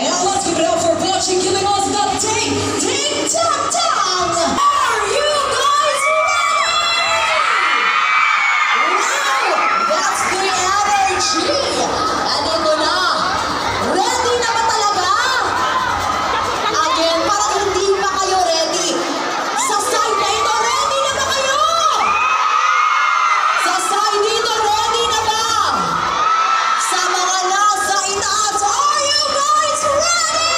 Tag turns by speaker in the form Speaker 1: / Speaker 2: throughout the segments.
Speaker 1: Now let's give it up for watching giving us the Ting Tang Tang. Are you guys ready? Wow, that's the energy. Andito na. Ready na ba talaga? Again, parang hindi pa kayo ready. Sa side na ito, ready na ba kayo? Sa side dito, ready na ba? Sa mga nasa itaas, are you guys ready?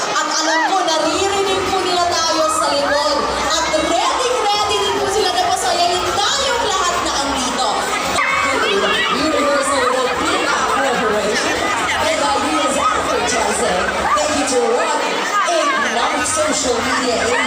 Speaker 1: At alam ko, naririnig po nila tayo sa likod. At ready din po sila na pasayahin tayong lahat na andito. Universal Filipina Corporation and ILOILO Advertising. Thank you to Rock, Ignite Social Media